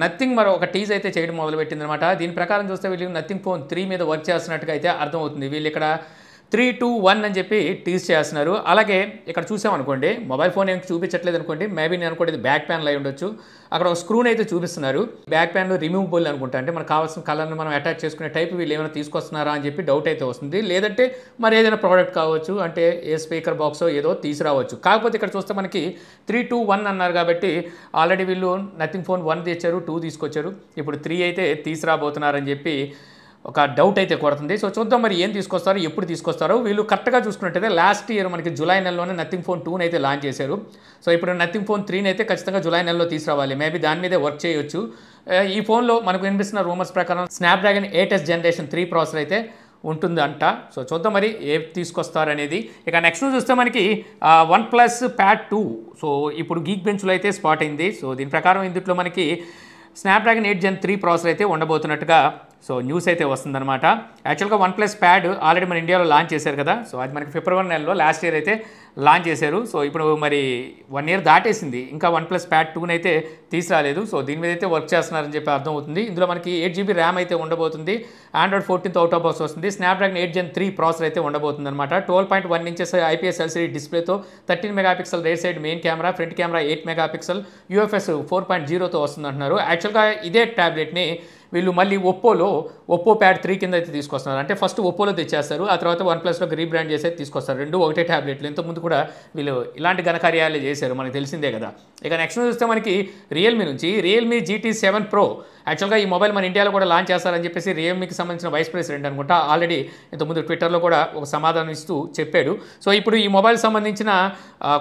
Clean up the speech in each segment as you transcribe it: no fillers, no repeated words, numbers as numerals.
Nothing మరో ఒక tease అయితే చేయడం మొదలుపెట్టిందనమాట. దీని ప్రకారం చూస్తే వీళ్ళు నథింగ్ ఫోన్ 3 మీద వర్క్ చేస్తున్నట్టుగా అయితే అర్థమవుతుంది. వీళ్ళు ఇక్కడ 3, 2, 1 అని చెప్పి టీజ్ చేస్తున్నారు. అలాగే ఇక్కడ చూసామనుకోండి, మొబైల్ ఫోన్ ఏం చూపించట్లేదు అనుకోండి, మేబీ నేను అనుకోండి ఇది బ్యాక్ ప్యాన్లో అయి ఉండొచ్చు. అక్కడ ఒక స్క్రూని అయితే చూపిస్తున్నారు. బ్యాక్ ప్యాన్లో రిమూవబుల్ అనుకుంటా, అంటే మనకు కావాల్సిన కలర్ని మనం అటాచ్ చేసుకునే టైప్ వీళ్ళు ఏమైనా తీసుకొస్తున్నారా అని చెప్పి డౌట్ అయితే వస్తుంది. లేదంటే మరి ఏదైనా ప్రోడక్ట్ కావచ్చు, అంటే ఏ స్పీకర్ బాక్సో ఏదో తీసుకురావచ్చు. కాకపోతే ఇక్కడ చూస్తే మనకి 3, 2, 1 అన్నారు కాబట్టి ఆల్రెడీ వీళ్ళు నథింగ్ ఫోన్ 1 తెచ్చారు, 2 తీసుకొచ్చారు, ఇప్పుడు 3 అయితే తీసుకురాబోతున్నారని చెప్పి ఒక డౌట్ అయితే కొడుతుంది. సో చూద్దాం మరి ఏం తీసుకొస్తారో, ఎప్పుడు తీసుకొస్తారో. వీళ్ళు కరెక్ట్గా చూసుకున్నట్టయితే లాస్ట్ ఇయర్ మనకి జూలై నెలలోనే నథింగ్ ఫోన్ 2 అయితే లాంచ్ చేశారు. సో ఇప్పుడు నథింగ్ ఫోన్ 3 అయితే ఖచ్చితంగా జూలై నెలలో తీసుకురావాలి. మేబీ దాని మీదే వర్క్ చేయొచ్చు. ఈ ఫోన్లో మనకు వినిపిస్తున్న రూమర్స్ ప్రకారం స్నాప్డ్రాగన్ 8s జనరేషన్ 3 ప్రాసెసర్ అయితే ఉంటుందంట. సో చూద్దాం మరి ఏ తీసుకొస్తారనేది. ఇక నెక్స్ట్ చూస్తే మనకి OnePlus Pad 2 సో ఇప్పుడు గీక్ బెంచ్లో అయితే స్పాట్ అయింది. సో దీని ప్రకారం ఇందులో మనకి స్నాప్డ్రాగన్ 8 Gen 3 ప్రాసెసర్ అయితే ఉండబోతున్నట్టుగా సో న్యూస్ అయితే వస్తుందన్నమాట. యాక్చువల్గా OnePlus Pad ఆల్రెడీ మన ఇండియాలో లాంచ్ చేశారు కదా. సో అది మనకి ఫిబ్రవరి నెలలో లాస్ట్ ఇయర్ అయితే లాంచ్ చేశారు. సో ఇప్పుడు మరి 1 ఇయర్ దాటేసింది, ఇంకా OnePlus Pad 2 అయితే తీసుకురాలేదు. సో దీని మీద అయితే వర్క్ చేస్తున్నారని చెప్పి అర్థమవుతుంది. ఇందులో మనకి 8GB ర్యామ్ అయితే ఉండబోతుంది. Android 14 అవుట్ ఆఫ్ బాక్స్ వస్తుంది. స్నాప్డ్రాగన్ 8 Gen 3 ప్రాసెసర్ అయితే ఉండబోతుంది అనమాట. 12.1 inches IPS LCD డిస్ప్లేతో 13 megapixel rare side main camera, front camera 8 megapixel, UFS 4.0తో వస్తుంది అంటున్నారు. యాక్చువల్గా ఇదే ట్యాబ్లెట్ని వీళ్ళు మళ్ళీ ఒప్పో ప్యాడ్ 3 కింద అయితే తీసుకొస్తున్నారు. అంటే ఫస్ట్ ఒప్పోలో తెచ్చేస్తారు, ఆ తర్వాత OnePlusలోకి రీబ్రాండ్ చేసి అయితే తీసుకొస్తారు. రెండు ఒకటే ట్యాబ్లెట్లు. ఇంతకుముందు కూడా వీళ్ళు ఇలాంటి ఘనకార్యాలే చేశారు, మనకు తెలిసిందే కదా. ఇక నెక్స్ట్ చూస్తే మనకి రియల్మీ నుంచి రియల్మీ GT 7 Pro. యాక్చువల్గా ఈ మొబైల్ మన ఇండియాలో కూడా లాంచ్ చేస్తారని చెప్పేసి రియల్మీకి సంబంధించిన వైస్ ప్రెసిడెంట్ అనుకుంటా ఆల్రెడీ ఇంతకుముందు ట్విట్టర్లో కూడా ఒక సమాధానం ఇస్తూ చెప్పాడు. సో ఇప్పుడు ఈ మొబైల్ సంబంధించిన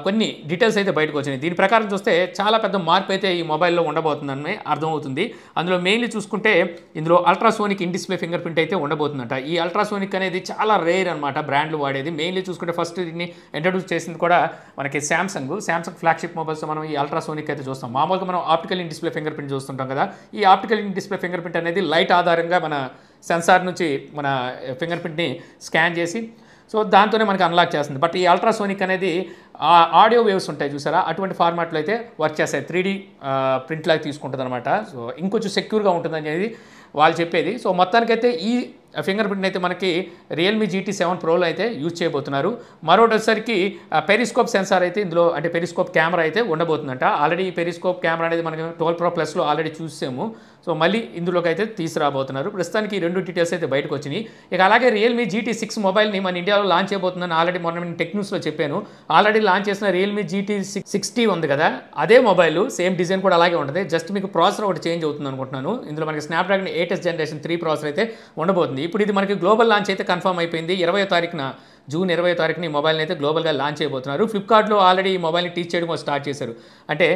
కొన్ని డీటెయిల్స్ అయితే బయటకు వచ్చినాయి. దీని ప్రకారం చూస్తే చాలా పెద్ద మార్పు అయితే ఈ మొబైల్లో ఉండబోతుందని అర్థమవుతుంది. అందులో మెయిన్లీ చూసుకుంటే ఇందులో ultrasonic in display finger print అయితే ఉండబోతుందంట. ఈ అల్ట్రాసోనిక్ అనేది చాలా రేర్ అనమాట బ్రాండ్లు వాడేది. మెయిన్లీ చూసుకుంటే ఫస్ట్ దీన్ని ఇంట్రడ్యూస్ చేసింది కూడా మనకి శాంసంగ్ ఫ్లాగ్షిప్ మొబైల్స్ మనం ఈ అల్ట్రాసోనిక్ అయితే చూస్తాం. మామూలుగా మనం optical in display finger print చూస్తుంటాం కదా. ఈ optical in display finger print అనేది లైట్ ఆధారంగా మన సెన్సార్ నుంచి మన ఫింగర్ ప్రింట్ని స్కాన్ చేసి సో దాంతోనే మనకి అన్లాక్ చేస్తుంది. బట్ ఈ అల్ట్రాసోనిక్ అనేది ఆడియో వేవ్స్ ఉంటాయి చూసారా, అటువంటి ఫార్మాట్లో అయితే వర్క్ చేస్తాయి. 3D ప్రింట్ లాగా తీసుకుంటుంది అనమాట. సో ఇంకొంచెం సెక్యూర్గా ఉంటుంది అనేది వాళ్ళు చెప్పేది. సో మొత్తానికైతే ఈ ఫింగర్ ప్రింట్ అయితే మనకి రియల్మీ GT 7 Proలో అయితే యూజ్ చేయబోతున్నారు. మరొకటి వచ్చేసరికి పెరిస్కోప్ సెన్సార్ అయితే ఇందులో, అంటే పెరిస్కోప్ కెమెరా అయితే ఉండబోతుందంట. ఆల్రెడీ ఈ పెరిస్కోప్ కెమెరా అనేది మనకి 12 Pro Plusలో ఆల్రెడీ చూసాము. సో మళ్ళీ ఇందులోకి అయితే తీసుకురాబోతున్నారు. ప్రస్తుతానికి ఈ రెండు డీటెయిల్స్ అయితే బయటకు వచ్చినాయి. ఇక అలాగే రియల్మీ GT 6 మొబైల్ని మన ఇండియాలో లాంచ్ చేయబోతుందని ఆల్రెడీ మొన్న నేను టెక్ న్యూస్లో చెప్పాను. ఆల్రెడీ లాంచ్ చేసిన రియల్మీ GT 60 ఉంది కదా, అదే మొబైల్ సేమ్ డిజైన్ కూడా అలాగే ఉంటుంది. జస్ట్ మీకు ప్రాసెసర్ ఒకటి చేంజ్ అవుతుంది అనుకుంటున్నాను. ఇందులో మనకి స్నాప్డ్రాగన్ 8s జనరేషన్ 3 ప్రాసెసర్ అయితే ఉండబోతుంది. ఇప్పుడు ఇది మనకి గ్లోబల్ లాంచ్ అయితే కన్ఫర్మ్ అయిపోయింది. జూన్ 20వ తారీఖున ఈ మొబైల్ని అయితే గ్లోబల్గా లాంచ్ చేయబోతున్నారు. ఫ్లిప్కార్ట్లో ఆల్రెడీ ఈ మొబైల్ని టీచ్ చేయడం స్టార్ట్ చేశారు. అంటే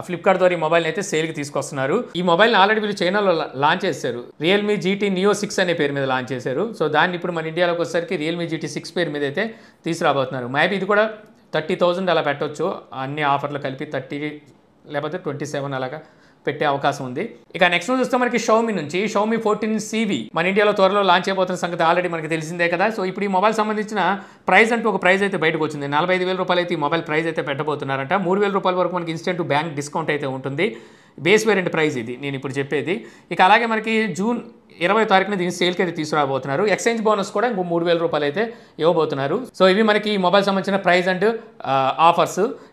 ఫ్లిప్కార్ట్ ద్వారా ఈ మొబైల్ని అయితే సేల్కి తీసుకొస్తున్నారు. ఈ మొబైల్ని ఆల్రెడీ వీళ్ళు చైనాలో లాంచ్ చేశారు. రియల్మీ GT Neo 6 అనే పేరు మీద లాంచ్ చేశారు. సో దాన్ని ఇప్పుడు మన ఇండియాలోకి వచ్చేసరికి రియల్మీ GT 6 పేరు మీద అయితే తీసుకురాబోతున్నారు. మేబీ ఇది కూడా 30,000 అలా పెట్టవచ్చు. అన్ని ఆఫర్లు కలిపి 30 లేకపోతే 27 అలాగా పెట్టే అవకాశం ఉంది. ఇక నెక్స్ట్ చూస్తే మనకి షౌమీ నుంచి Xiaomi 14CV మన ఇండియాలో త్వరలో లాంచ్ అయిపోతున్న సంగతి ఆల్రెడీ మనకి తెలిసిందే కదా. సో ఇప్పుడు ఈ మొబైల్ సంబంధించిన ప్రైస్ అంటూ ఒక ప్రైస్ అయితే బయటకు వచ్చింది. 45,000 రూపాయలు అయితే ఈ మొబైల్ ప్రైస్ అయితే పెట్టబోతున్నారంట. 3,000 రూపాయల వరకు మనకి ఇన్స్టెంట్ బ్యాంక్ డిస్కౌంట్ అయితే ఉంటుంది. బేస్ వేరియంట్ ప్రైస్ ఇది నేను ఇప్పుడు చెప్పేది. ఇక అలాగే మనకి జూన్ 20వ తారీఖున దీన్ని సేల్కి అయితే తీసుకురాబోతున్నారు. ఎక్స్చేంజ్ బోనస్ కూడా ఇంకో 3,000 రూపాయలు అయితే ఇవ్వబోతున్నారు. సో ఇవి మనకి ఈ మొబైల్ సంబంధించిన ప్రైస్ అండ్ ఆఫర్స్.